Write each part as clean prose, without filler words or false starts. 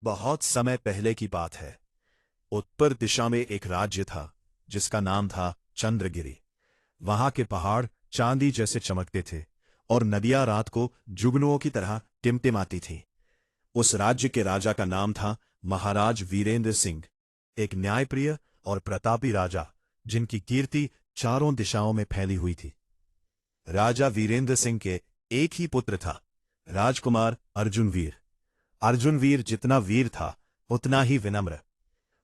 बहुत समय पहले की बात है। उत्तर दिशा में एक राज्य था जिसका नाम था चंद्रगिरी। वहां के पहाड़ चांदी जैसे चमकते थे और नदियां रात को जुगनुओं की तरह टिमटिमाती थीं। उस राज्य के राजा का नाम था महाराज वीरेंद्र सिंह, एक न्यायप्रिय और प्रतापी राजा जिनकी कीर्ति चारों दिशाओं में फैली हुई थी। राजा वीरेंद्र सिंह के एक ही पुत्र था, राजकुमार अर्जुनवीर। अर्जुनवीर जितना वीर था उतना ही विनम्र।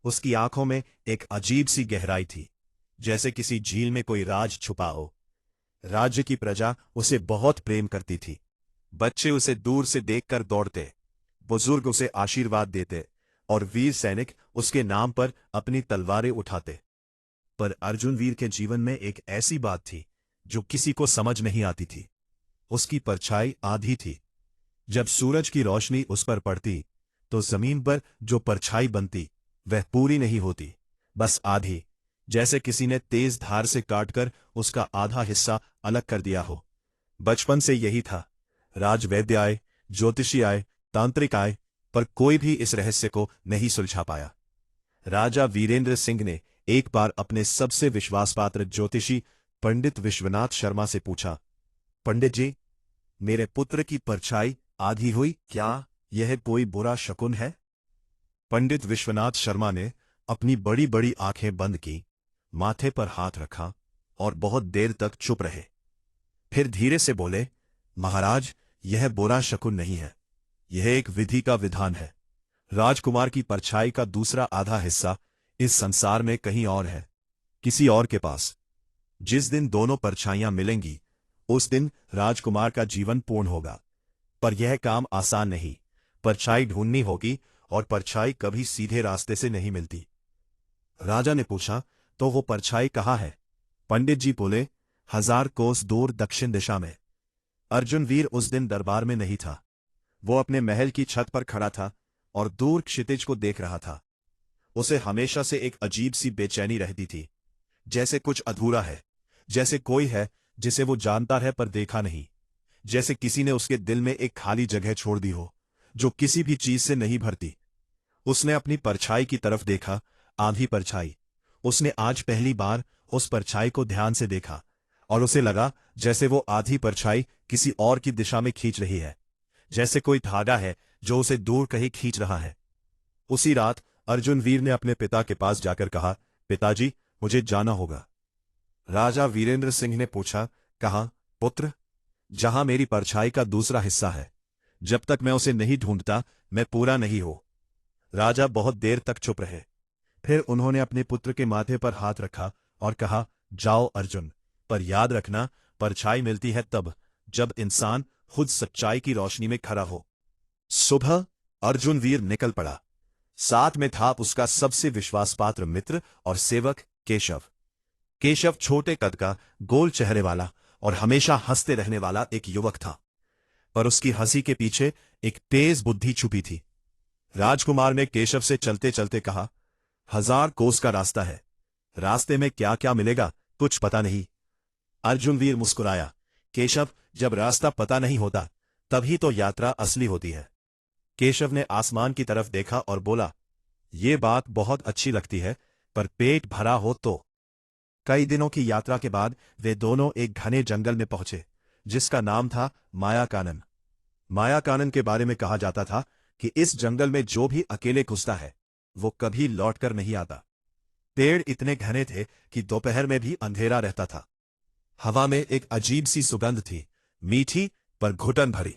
उसकी आंखों में एक अजीब सी गहराई थी, जैसे किसी झील में कोई राज छुपा हो। राज्य की प्रजा उसे बहुत प्रेम करती थी। बच्चे उसे दूर से देखकर दौड़ते, बुजुर्ग उसे आशीर्वाद देते और वीर सैनिक उसके नाम पर अपनी तलवारें उठाते। पर अर्जुनवीर के जीवन में एक ऐसी बात थी जो किसी को समझ नहीं आती थी। उसकी परछाई आधी थी। जब सूरज की रोशनी उस पर पड़ती तो जमीन पर जो परछाई बनती वह पूरी नहीं होती, बस आधी, जैसे किसी ने तेज धार से काटकर उसका आधा हिस्सा अलग कर दिया हो। बचपन से यही था। राजवैद्य आए, ज्योतिषी आए, तांत्रिक आए, पर कोई भी इस रहस्य को नहीं सुलझा पाया। राजा वीरेंद्र सिंह ने एक बार अपने सबसे विश्वासपात्र ज्योतिषी पंडित विश्वनाथ शर्मा से पूछा, पंडित जी, मेरे पुत्र की परछाई आधी हुई, क्या यह कोई बुरा शकुन है? पंडित विश्वनाथ शर्मा ने अपनी बड़ी बड़ी आंखें बंद की, माथे पर हाथ रखा और बहुत देर तक चुप रहे। फिर धीरे से बोले, महाराज, यह बुरा शकुन नहीं है, यह एक विधि का विधान है। राजकुमार की परछाई का दूसरा आधा हिस्सा इस संसार में कहीं और है, किसी और के पास। जिस दिन दोनों परछाइयां मिलेंगी उस दिन राजकुमार का जीवन पूर्ण होगा। पर यह काम आसान नहीं। परछाई ढूंढनी होगी और परछाई कभी सीधे रास्ते से नहीं मिलती। राजा ने पूछा, तो वो परछाई कहाँ है? पंडित जी बोले, 1000 कोस दूर दक्षिण दिशा में। अर्जुनवीर उस दिन दरबार में नहीं था। वो अपने महल की छत पर खड़ा था और दूर क्षितिज को देख रहा था। उसे हमेशा से एक अजीब सी बेचैनी रहती थी, जैसे कुछ अधूरा है, जैसे कोई है जिसे वो जानता है पर देखा नहीं, जैसे किसी ने उसके दिल में एक खाली जगह छोड़ दी हो जो किसी भी चीज से नहीं भरती। उसने अपनी परछाई की तरफ देखा, आधी परछाई। उसने आज पहली बार उस परछाई को ध्यान से देखा और उसे लगा जैसे वो आधी परछाई किसी और की दिशा में खींच रही है, जैसे कोई धागा है जो उसे दूर कहीं खींच रहा है। उसी रात अर्जुनवीर ने अपने पिता के पास जाकर कहा, पिताजी, मुझे जाना होगा। राजा वीरेंद्र सिंह ने पूछा, कहाँ पुत्र? जहां मेरी परछाई का दूसरा हिस्सा है। जब तक मैं उसे नहीं ढूंढता मैं पूरा नहीं हो। राजा बहुत देर तक चुप रहे। फिर उन्होंने अपने पुत्र के माथे पर हाथ रखा और कहा, जाओ अर्जुन, पर याद रखना, परछाई मिलती है तब जब इंसान खुद सच्चाई की रोशनी में खड़ा हो। सुबह अर्जुनवीर निकल पड़ा। साथ में था उसका सबसे विश्वासपात्र मित्र और सेवक केशव। केशव छोटे कद का, गोल चेहरे वाला और हमेशा हंसते रहने वाला एक युवक था, पर उसकी हंसी के पीछे एक तेज बुद्धि छुपी थी। राजकुमार ने केशव से चलते चलते कहा, 1000 कोस का रास्ता है, रास्ते में क्या क्या मिलेगा कुछ पता नहीं। अर्जुनवीर मुस्कुराया, केशव, जब रास्ता पता नहीं होता तभी तो यात्रा असली होती है। केशव ने आसमान की तरफ देखा और बोला, ये बात बहुत अच्छी लगती है, पर पेट भरा हो तो। कई दिनों की यात्रा के बाद वे दोनों एक घने जंगल में पहुंचे जिसका नाम था मायाकानन। मायाकानन के बारे में कहा जाता था कि इस जंगल में जो भी अकेले घुसता है वो कभी लौटकर नहीं आता। पेड़ इतने घने थे कि दोपहर में भी अंधेरा रहता था। हवा में एक अजीब सी सुगंध थी, मीठी पर घुटन भरी।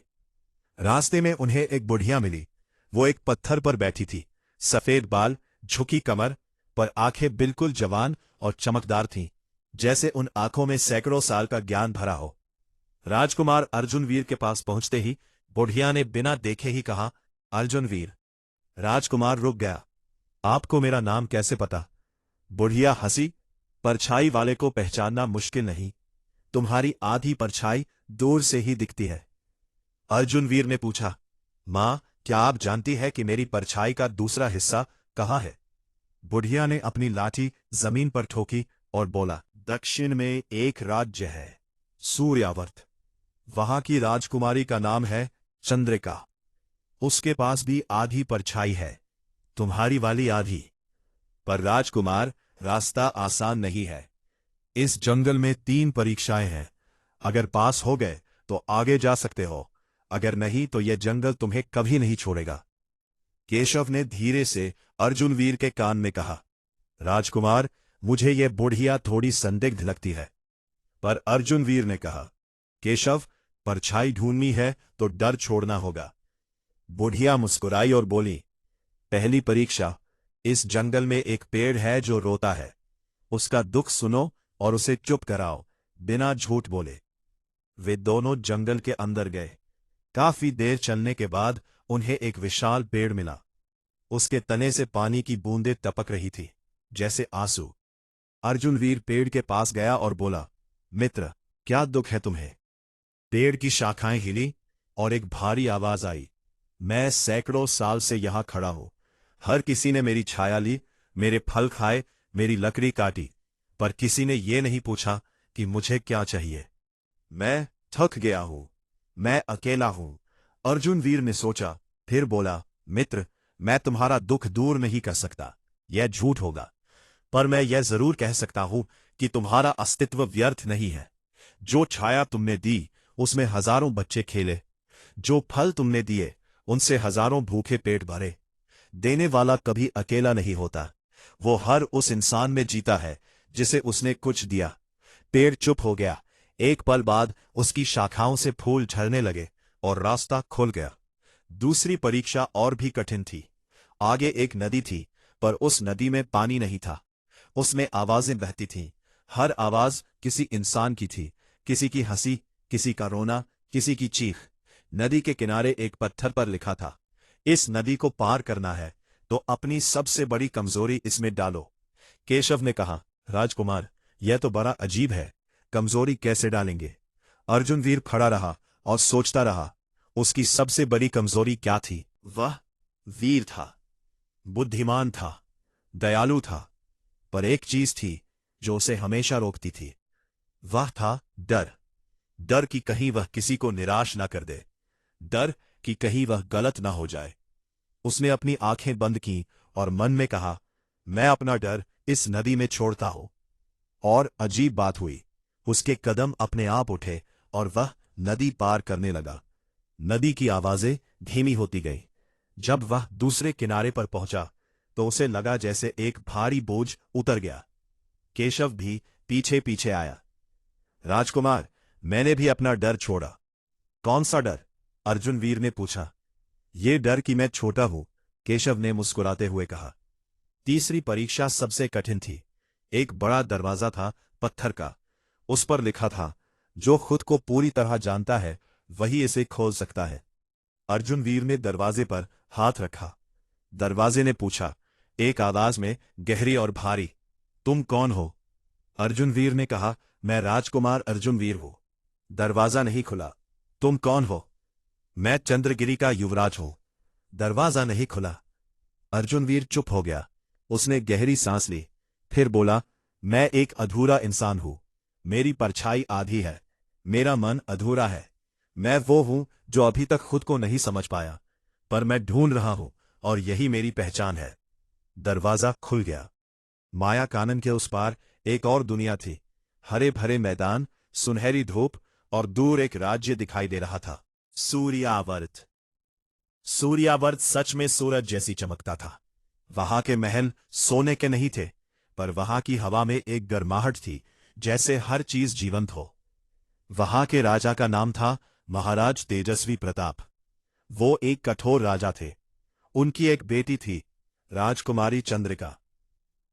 रास्ते में उन्हें एक बुढ़िया मिली। वो एक पत्थर पर बैठी थी, सफेद बाल, झुकी कमर, पर आंखें बिल्कुल जवान और चमकदार थीं, जैसे उन आंखों में सैकड़ों साल का ज्ञान भरा हो। राजकुमार अर्जुनवीर के पास पहुंचते ही बुढ़िया ने बिना देखे ही कहा, अर्जुनवीर। राजकुमार रुक गया। आपको मेरा नाम कैसे पता? बुढ़िया हंसी, परछाई वाले को पहचानना मुश्किल नहीं, तुम्हारी आधी परछाई दूर से ही दिखती है। अर्जुनवीर ने पूछा, मां, क्या आप जानती है कि मेरी परछाई का दूसरा हिस्सा कहाँ है? बुढ़िया ने अपनी लाठी जमीन पर ठोकी और बोला, दक्षिण में एक राज्य है, सूर्यावर्त। वहां की राजकुमारी का नाम है चंद्रिका। उसके पास भी आधी परछाई है, तुम्हारी वाली आधी। पर राजकुमार, रास्ता आसान नहीं है। इस जंगल में 3 परीक्षाएं हैं। अगर पास हो गए तो आगे जा सकते हो, अगर नहीं तो यह जंगल तुम्हें कभी नहीं छोड़ेगा। केशव ने धीरे से अर्जुन वीर के कान में कहा, राजकुमार, मुझे यह बुढ़िया थोड़ी संदिग्ध लगती है। पर अर्जुन वीर ने कहा, केशव, परछाई ढूंढनी है तो डर छोड़ना होगा। बुढ़िया मुस्कुराई और बोली, पहली परीक्षा, इस जंगल में एक पेड़ है जो रोता है, उसका दुख सुनो और उसे चुप कराओ, बिना झूठ बोले। वे दोनों जंगल के अंदर गए। काफी देर चलने के बाद उन्हें एक विशाल पेड़ मिला। उसके तने से पानी की बूंदें टपक रही थी, जैसे आंसू। अर्जुन वीर पेड़ के पास गया और बोला, मित्र, क्या दुख है तुम्हें? पेड़ की शाखाएं हिली और एक भारी आवाज आई, मैं सैकड़ों साल से यहां खड़ा हूं। हर किसी ने मेरी छाया ली, मेरे फल खाए, मेरी लकड़ी काटी, पर किसी ने ये नहीं पूछा कि मुझे क्या चाहिए। मैं थक गया हूं, मैं अकेला हूं। अर्जुन वीर ने सोचा, फिर बोला, मित्र, मैं तुम्हारा दुख दूर नहीं कर सकता, यह झूठ होगा। पर मैं यह जरूर कह सकता हूं कि तुम्हारा अस्तित्व व्यर्थ नहीं है। जो छाया तुमने दी, उसमें हजारों बच्चे खेले। जो फल तुमने दिए, उनसे हजारों भूखे पेट भरे। देने वाला कभी अकेला नहीं होता, वो हर उस इंसान में जीता है जिसे उसने कुछ दिया। पेड़ चुप हो गया। एक पल बाद उसकी शाखाओं से फूल झरने लगे और रास्ता खुल गया। दूसरी परीक्षा और भी कठिन थी। आगे एक नदी थी, पर उस नदी में पानी नहीं था। उसमें आवाजें बहती थीं। हर आवाज किसी इंसान की थी, किसी की हंसी, किसी का रोना, किसी की चीख। नदी के किनारे एक पत्थर पर लिखा था, इस नदी को पार करना है तो अपनी सबसे बड़ी कमजोरी इसमें डालो। केशव ने कहा, राजकुमार, यह तो बड़ा अजीब है, कमजोरी कैसे डालेंगे? अर्जुन वीर खड़ा रहा और सोचता रहा। उसकी सबसे बड़ी कमजोरी क्या थी? वह वीर था, बुद्धिमान था, दयालु था, पर एक चीज थी जो उसे हमेशा रोकती थी। वह था डर। डर कि कहीं वह किसी को निराश ना कर दे, डर कि कहीं वह गलत ना हो जाए। उसने अपनी आंखें बंद की और मन में कहा, मैं अपना डर इस नदी में छोड़ता हूं। और अजीब बात हुई, उसके कदम अपने आप उठे और वह नदी पार करने लगा। नदी की आवाजें धीमी होती गईं। जब वह दूसरे किनारे पर पहुंचा तो उसे लगा जैसे एक भारी बोझ उतर गया। केशव भी पीछे पीछे आया। राजकुमार, मैंने भी अपना डर छोड़ा। कौन सा डर? अर्जुन वीर ने पूछा। ये डर कि मैं छोटा हूं, केशव ने मुस्कुराते हुए कहा। तीसरी परीक्षा सबसे कठिन थी। एक बड़ा दरवाजा था, पत्थर का। उस पर लिखा था, जो खुद को पूरी तरह जानता है वही इसे खोल सकता है। अर्जुन वीर ने दरवाजे पर हाथ रखा। दरवाजे ने पूछा, एक आवाज में, गहरी और भारी, तुम कौन हो? अर्जुन वीर ने कहा, मैं राजकुमार अर्जुन वीर हूं। दरवाजा नहीं खुला। तुम कौन हो? मैं चंद्रगिरी का युवराज हूं। दरवाजा नहीं खुला। अर्जुन वीर चुप हो गया। उसने गहरी सांस ली, फिर बोला, मैं एक अधूरा इंसान हूं। मेरी परछाई आधी है, मेरा मन अधूरा है। मैं वो हूं जो अभी तक खुद को नहीं समझ पाया, पर मैं ढूंढ रहा हूं और यही मेरी पहचान है। दरवाजा खुल गया। माया कानन के उस पार एक और दुनिया थी। हरे भरे मैदान, सुनहरी धूप और दूर एक राज्य दिखाई दे रहा था, सूर्यावर्त। सूर्यावर्त सच में सूरज जैसी चमकता था। वहां के महल सोने के नहीं थे, पर वहां की हवा में एक गर्माहट थी, जैसे हर चीज जीवंत हो। वहां के राजा का नाम था महाराज तेजस्वी प्रताप। वो एक कठोर राजा थे। उनकी एक बेटी थी, राजकुमारी चंद्रिका।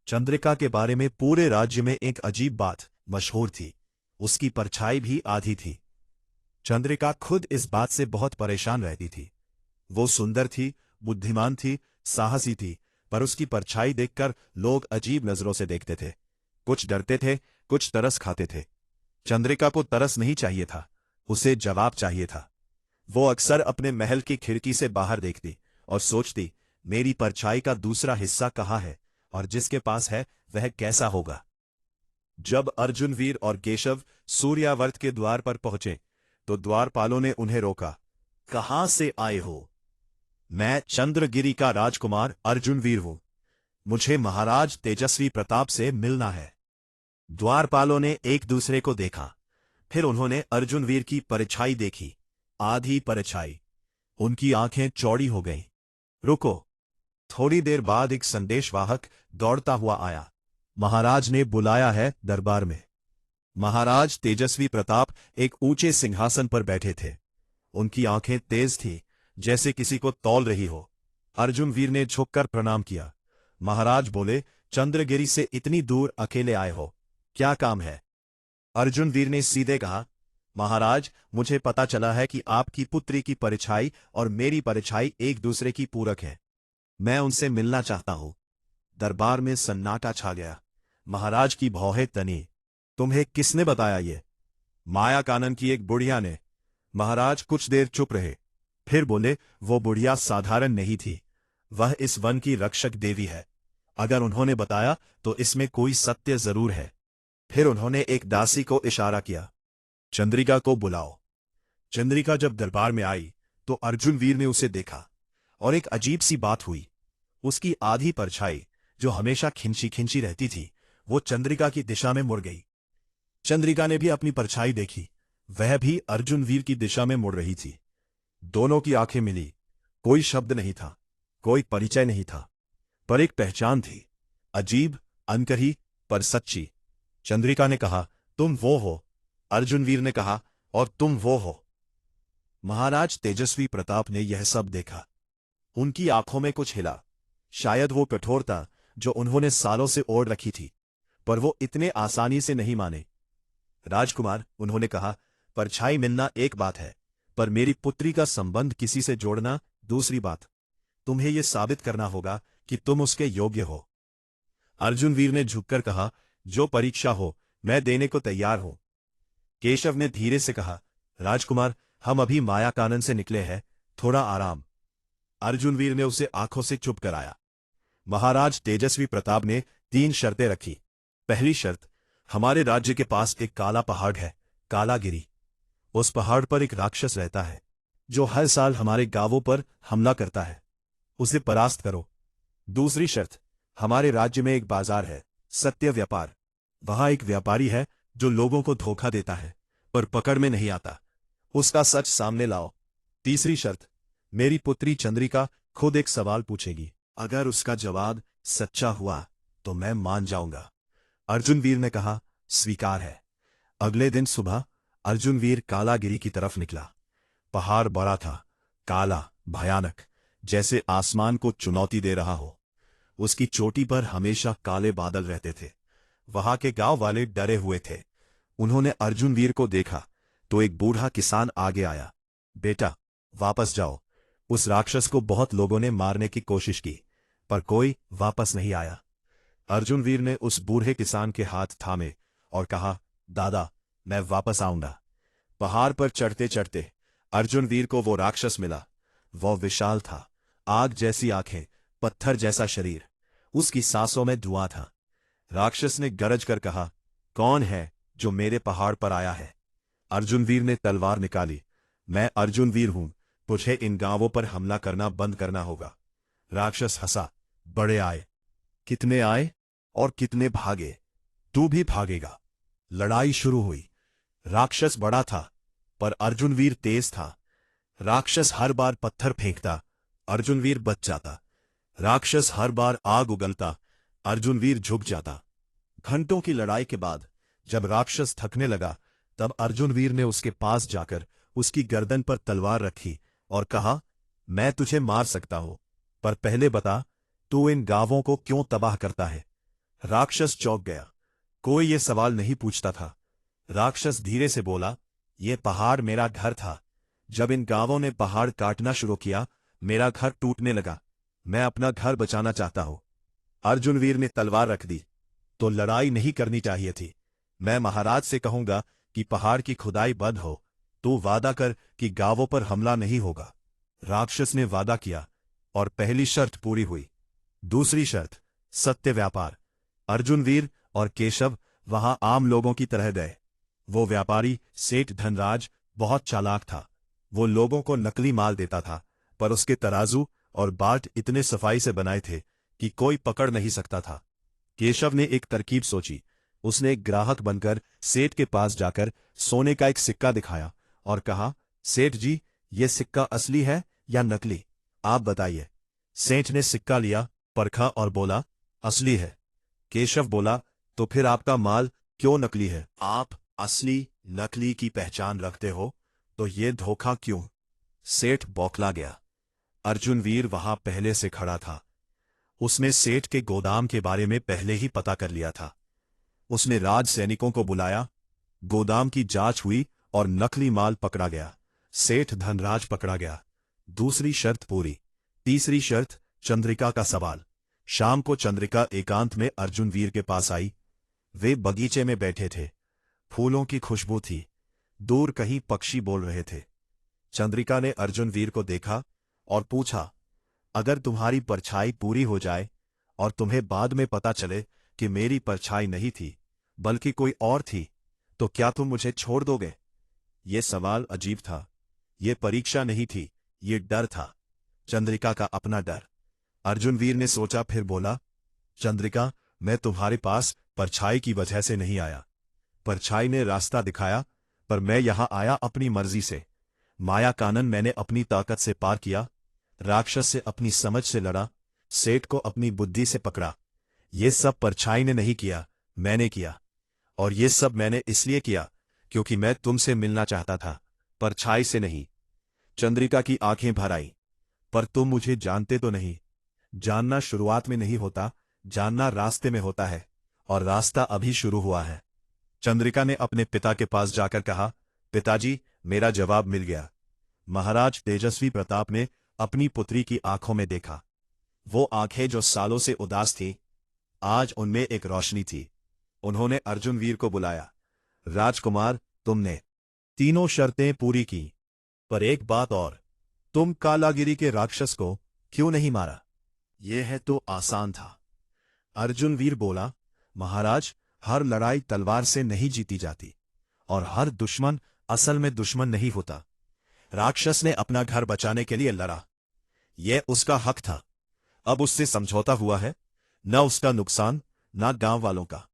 चंद्रिका के बारे में पूरे राज्य में एक अजीब बात मशहूर थी, उसकी परछाई भी आधी थी। चंद्रिका खुद इस बात से बहुत परेशान रहती थी। वो सुंदर थी, बुद्धिमान थी, साहसी थी, पर उसकी परछाई देखकर लोग अजीब नजरों से देखते थे। कुछ डरते थे, कुछ तरस खाते थे। चंद्रिका को तरस नहीं चाहिए था, उसे जवाब चाहिए था। वो अक्सर अपने महल की खिड़की से बाहर देखती और सोचती, मेरी परछाई का दूसरा हिस्सा कहाँ है और जिसके पास है वह कैसा होगा। जब अर्जुन वीर और केशव सूर्यावर्त के द्वार पर पहुंचे तो द्वारपालों ने उन्हें रोका। कहां से आए हो? मैं चंद्रगिरी का राजकुमार अर्जुनवीर हूं। मुझे महाराज तेजस्वी प्रताप से मिलना है। द्वारपालों ने एक दूसरे को देखा। फिर उन्होंने अर्जुनवीर की परछाई देखी, आधी परछाई। उनकी आंखें चौड़ी हो गईं। रुको। थोड़ी देर बाद एक संदेशवाहक दौड़ता हुआ आया। महाराज ने बुलाया है दरबार में। महाराज तेजस्वी प्रताप एक ऊंचे सिंहासन पर बैठे थे। उनकी आंखें तेज थीं, जैसे किसी को तौल रही हो। अर्जुनवीर ने झुककर प्रणाम किया। महाराज बोले, चंद्रगिरी से इतनी दूर अकेले आए हो, क्या काम है? अर्जुनवीर ने सीधे कहा, महाराज, मुझे पता चला है कि आपकी पुत्री की परछाई और मेरी परछाई एक दूसरे की पूरक है। मैं उनसे मिलना चाहता हूं। दरबार में सन्नाटा छा गया। महाराज की भौहें तनी। तुम्हें किसने बताया ये? माया कानन की एक बुढ़िया ने। महाराज कुछ देर चुप रहे, फिर बोले, वो बुढ़िया साधारण नहीं थी। वह इस वन की रक्षक देवी है। अगर उन्होंने बताया तो इसमें कोई सत्य जरूर है। फिर उन्होंने एक दासी को इशारा किया, चंद्रिका को बुलाओ। चंद्रिका जब दरबार में आई तो अर्जुनवीर ने उसे देखा और एक अजीब सी बात हुई। उसकी आधी परछाई, जो हमेशा खिंची खिंची रहती थी, वो चंद्रिका की दिशा में मुड़ गई। चंद्रिका ने भी अपनी परछाई देखी। वह भी अर्जुनवीर की दिशा में मुड़ रही थी। दोनों की आंखें मिली। कोई शब्द नहीं था, कोई परिचय नहीं था, पर एक पहचान थी, अजीब, अनकही, पर सच्ची। चंद्रिका ने कहा, तुम वो हो। अर्जुनवीर ने कहा, और तुम वो हो। महाराज तेजस्वी प्रताप ने यह सब देखा। उनकी आंखों में कुछ हिला। शायद वो कठोरता जो उन्होंने सालों से ओढ़ रखी थी, पर वो इतने आसानी से नहीं माने। राजकुमार, उन्होंने कहा, परछाई मिलना एक बात है, पर मेरी पुत्री का संबंध किसी से जोड़ना दूसरी बात। तुम्हें यह साबित करना होगा कि तुम उसके योग्य हो। अर्जुनवीर ने झुककर कहा, जो परीक्षा हो मैं देने को तैयार हूं। केशव ने धीरे से कहा, राजकुमार, हम अभी माया कानन से निकले हैं, थोड़ा आराम। अर्जुनवीर ने उसे आंखों से चुप कराया। महाराज तेजस्वी प्रताप ने 3 शर्तें रखी। पहली शर्त, हमारे राज्य के पास एक काला पहाड़ है, कालागिरी। उस पहाड़ पर एक राक्षस रहता है, जो हर साल हमारे गांवों पर हमला करता है। उसे परास्त करो। दूसरी शर्त, हमारे राज्य में एक बाजार है, सत्य व्यापार। वहां एक व्यापारी है जो लोगों को धोखा देता है, पर पकड़ में नहीं आता। उसका सच सामने लाओ। तीसरी शर्त, मेरी पुत्री चंद्रिका खुद एक सवाल पूछेगी। अगर उसका जवाब सच्चा हुआ तो मैं मान जाऊंगा। अर्जुनवीर ने कहा, स्वीकार है। अगले दिन सुबह अर्जुनवीर कालागिरी की तरफ निकला। पहाड़ बड़ा था, काला, भयानक, जैसे आसमान को चुनौती दे रहा हो। उसकी चोटी पर हमेशा काले बादल रहते थे। वहां के गांव वाले डरे हुए थे। उन्होंने अर्जुनवीर को देखा तो एक बूढ़ा किसान आगे आया। बेटा, वापस जाओ। उस राक्षस को बहुत लोगों ने मारने की कोशिश की, पर कोई वापस नहीं आया। अर्जुनवीर ने उस बूढ़े किसान के हाथ थामे और कहा, दादा, मैं वापस आऊंगा। पहाड़ पर चढ़ते चढ़ते अर्जुनवीर को वो राक्षस मिला। वो विशाल था, आग जैसी आंखें, पत्थर जैसा शरीर, उसकी सांसों में धुआं था। राक्षस ने गरज कर कहा, कौन है जो मेरे पहाड़ पर आया है? अर्जुनवीर ने तलवार निकाली। मैं अर्जुनवीर हूं, तुझे इन गांवों पर हमला करना बंद करना होगा। राक्षस हंसा, बड़े आए। कितने आए और कितने भागे? तू भी भागेगा। लड़ाई शुरू हुई। राक्षस बड़ा था, पर अर्जुनवीर तेज था। राक्षस हर बार पत्थर फेंकता, अर्जुनवीर बच जाता। राक्षस हर बार आग उगलता, अर्जुनवीर झुक जाता। घंटों की लड़ाई के बाद जब राक्षस थकने लगा, तब अर्जुनवीर ने उसके पास जाकर उसकी गर्दन पर तलवार रखी और कहा, मैं तुझे मार सकता हूं, पर पहले बता, तू इन गांवों को क्यों तबाह करता है? राक्षस चौंक गया। कोई ये सवाल नहीं पूछता था। राक्षस धीरे से बोला, ये पहाड़ मेरा घर था। जब इन गांवों ने पहाड़ काटना शुरू किया, मेरा घर टूटने लगा। मैं अपना घर बचाना चाहता हूं। अर्जुनवीर ने तलवार रख दी। तो लड़ाई नहीं करनी चाहिए थी। मैं महाराज से कहूंगा कि पहाड़ की खुदाई बंद हो। तू वादा कर कि गांवों पर हमला नहीं होगा। राक्षस ने वादा किया और पहली शर्त पूरी हुई। दूसरी शर्त, सत्य व्यापार। अर्जुनवीर और केशव वहां आम लोगों की तरह गए। वो व्यापारी सेठ धनराज बहुत चालाक था। वो लोगों को नकली माल देता था, पर उसके तराजू और बाट इतने सफाई से बनाए थे कि कोई पकड़ नहीं सकता था। केशव ने एक तरकीब सोची। उसने एक ग्राहक बनकर सेठ के पास जाकर सोने का एक सिक्का दिखाया और कहा, सेठ जी, ये सिक्का असली है या नकली, आप बताइए। सेठ ने सिक्का लिया, परखा और बोला, असली है। केशव बोला, तो फिर आपका माल क्यों नकली है? आप असली नकली की पहचान रखते हो तो ये धोखा क्यों? सेठ बौखला गया। अर्जुन वीर वहां पहले से खड़ा था। उसने सेठ के गोदाम के बारे में पहले ही पता कर लिया था। उसने राज सैनिकों को बुलाया, गोदाम की जांच हुई और नकली माल पकड़ा गया। सेठ धनराज पकड़ा गया। दूसरी शर्त पूरी। तीसरी शर्त, चंद्रिका का सवाल। शाम को चंद्रिका एकांत में अर्जुन वीर के पास आई। वे बगीचे में बैठे थे। फूलों की खुशबू थी। दूर कहीं पक्षी बोल रहे थे। चंद्रिका ने अर्जुन वीर को देखा और पूछा, अगर तुम्हारी परछाई पूरी हो जाए और तुम्हें बाद में पता चले कि मेरी परछाई नहीं थी बल्कि कोई और थी, तो क्या तुम मुझे छोड़ दोगे? ये सवाल अजीब था। ये परीक्षा नहीं थी, ये डर था। चंद्रिका का अपना डर। अर्जुन वीर ने सोचा, फिर बोला, चंद्रिका, मैं तुम्हारे पास परछाई की वजह से नहीं आया। परछाई ने रास्ता दिखाया, पर मैं यहां आया अपनी मर्जी से। माया कानन मैंने अपनी ताकत से पार किया। राक्षस से अपनी समझ से लड़ा। सेठ को अपनी बुद्धि से पकड़ा। ये सब परछाई ने नहीं किया, मैंने किया। और ये सब मैंने इसलिए किया क्योंकि मैं तुमसे मिलना चाहता था, परछाई से नहीं। चंद्रिका की आंखें भर आई। पर तुम मुझे जानते तो नहीं। जानना शुरुआत में नहीं होता, जानना रास्ते में होता है, और रास्ता अभी शुरू हुआ है। चंद्रिका ने अपने पिता के पास जाकर कहा, पिताजी, मेरा जवाब मिल गया। महाराज तेजस्वी प्रताप ने अपनी पुत्री की आंखों में देखा। वो आंखें जो सालों से उदास थीं, आज उनमें एक रोशनी थी। उन्होंने अर्जुन वीर को बुलाया। राजकुमार, तुमने तीनों शर्तें पूरी की, पर एक बात और, तुम कालागिरी के राक्षस को क्यों नहीं मारा? यह है तो आसान था। अर्जुन वीर बोला, महाराज, हर लड़ाई तलवार से नहीं जीती जाती, और हर दुश्मन असल में दुश्मन नहीं होता। राक्षस ने अपना घर बचाने के लिए लड़ा। यह उसका हक था। अब उससे समझौता हुआ है, न उसका नुकसान, न गांव वालों का।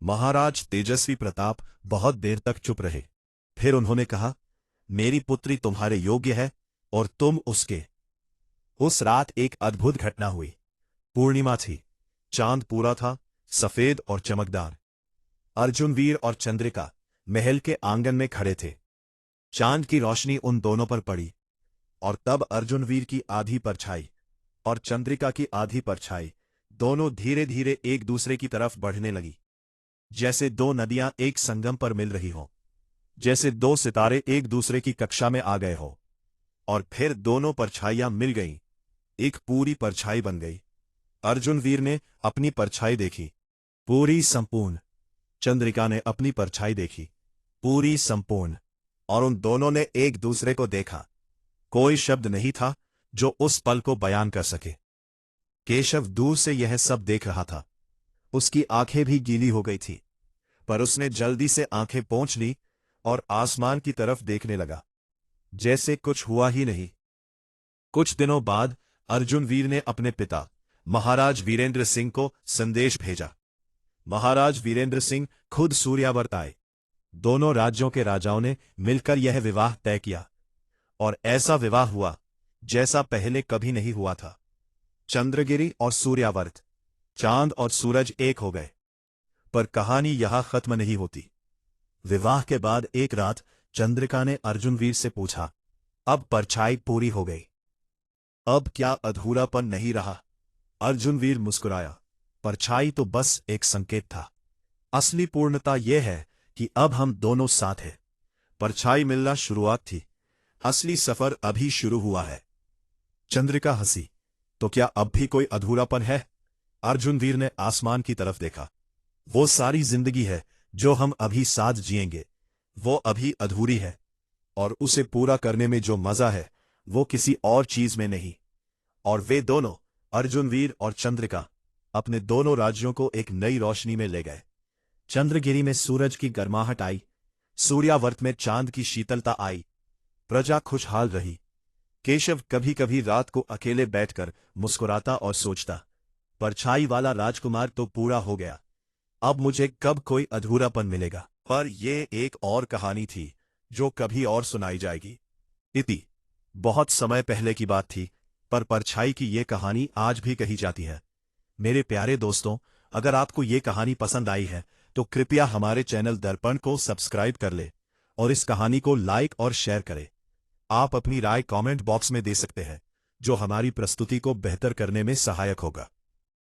महाराज तेजस्वी प्रताप बहुत देर तक चुप रहे। फिर उन्होंने कहा, मेरी पुत्री तुम्हारे योग्य है और तुम उसके। उस रात एक अद्भुत घटना हुई। पूर्णिमा थी। चांद पूरा था, सफेद और चमकदार। अर्जुन वीर और चंद्रिका महल के आंगन में खड़े थे। चांद की रोशनी उन दोनों पर पड़ी, और तब अर्जुन वीर की आधी परछाई और चंद्रिका की आधी परछाई दोनों धीरे धीरे एक दूसरे की तरफ बढ़ने लगी, जैसे दो नदियां एक संगम पर मिल रही हों, जैसे दो सितारे एक दूसरे की कक्षा में आ गए हो। और फिर दोनों परछाइयां मिल गईं, एक पूरी परछाई बन गई। अर्जुन वीर ने अपनी परछाई देखी, पूरी संपूर्ण। चंद्रिका ने अपनी परछाई देखी, पूरी संपूर्ण। और उन दोनों ने एक दूसरे को देखा। कोई शब्द नहीं था जो उस पल को बयान कर सके। केशव दूर से यह सब देख रहा था। उसकी आंखें भी गीली हो गई थी, पर उसने जल्दी से आंखें पोंछ ली और आसमान की तरफ देखने लगा, जैसे कुछ हुआ ही नहीं। कुछ दिनों बाद अर्जुन वीर ने अपने पिता महाराज वीरेंद्र सिंह को संदेश भेजा। महाराज वीरेंद्र सिंह खुद सूर्यावर्त आए। दोनों राज्यों के राजाओं ने मिलकर यह विवाह तय किया, और ऐसा विवाह हुआ जैसा पहले कभी नहीं हुआ था। चंद्रगिरी और सूर्यावर्त, चांद और सूरज एक हो गए। पर कहानी यहां खत्म नहीं होती। विवाह के बाद एक रात चंद्रिका ने अर्जुन वीर से पूछा, अब परछाई पूरी हो गई, अब क्या अधूरापन नहीं रहा? अर्जुन वीर मुस्कुराया, परछाई तो बस एक संकेत था। असली पूर्णता यह है कि अब हम दोनों साथ हैं। परछाई मिलना शुरुआत थी, असली सफर अभी शुरू हुआ है। चंद्रिका हंसी, तो क्या अब भी कोई अधूरापन है? अर्जुन वीर ने आसमान की तरफ देखा। वो सारी जिंदगी है जो हम अभी साथ जिएंगे, वो अभी अधूरी है, और उसे पूरा करने में जो मजा है वो किसी और चीज में नहीं। और वे दोनों, अर्जुन वीर और चंद्रिका, अपने दोनों राज्यों को एक नई रोशनी में ले गए। चंद्रगिरी में सूरज की गर्माहट आई, सूर्यावर्त में चांद की शीतलता आई, प्रजा खुशहाल रही। केशव कभी कभी रात को अकेले बैठकर मुस्कुराता और सोचता, परछाई वाला राजकुमार तो पूरा हो गया, अब मुझे कब कोई अधूरापन मिलेगा। पर यह एक और कहानी थी जो कभी और सुनाई जाएगी। इति बहुत समय पहले की बात थी, पर परछाई की ये कहानी आज भी कही जाती है। मेरे प्यारे दोस्तों, अगर आपको ये कहानी पसंद आई है तो कृपया हमारे चैनल दर्पण को सब्सक्राइब कर ले और इस कहानी को लाइक और शेयर करें। आप अपनी राय कमेंट बॉक्स में दे सकते हैं, जो हमारी प्रस्तुति को बेहतर करने में सहायक होगा।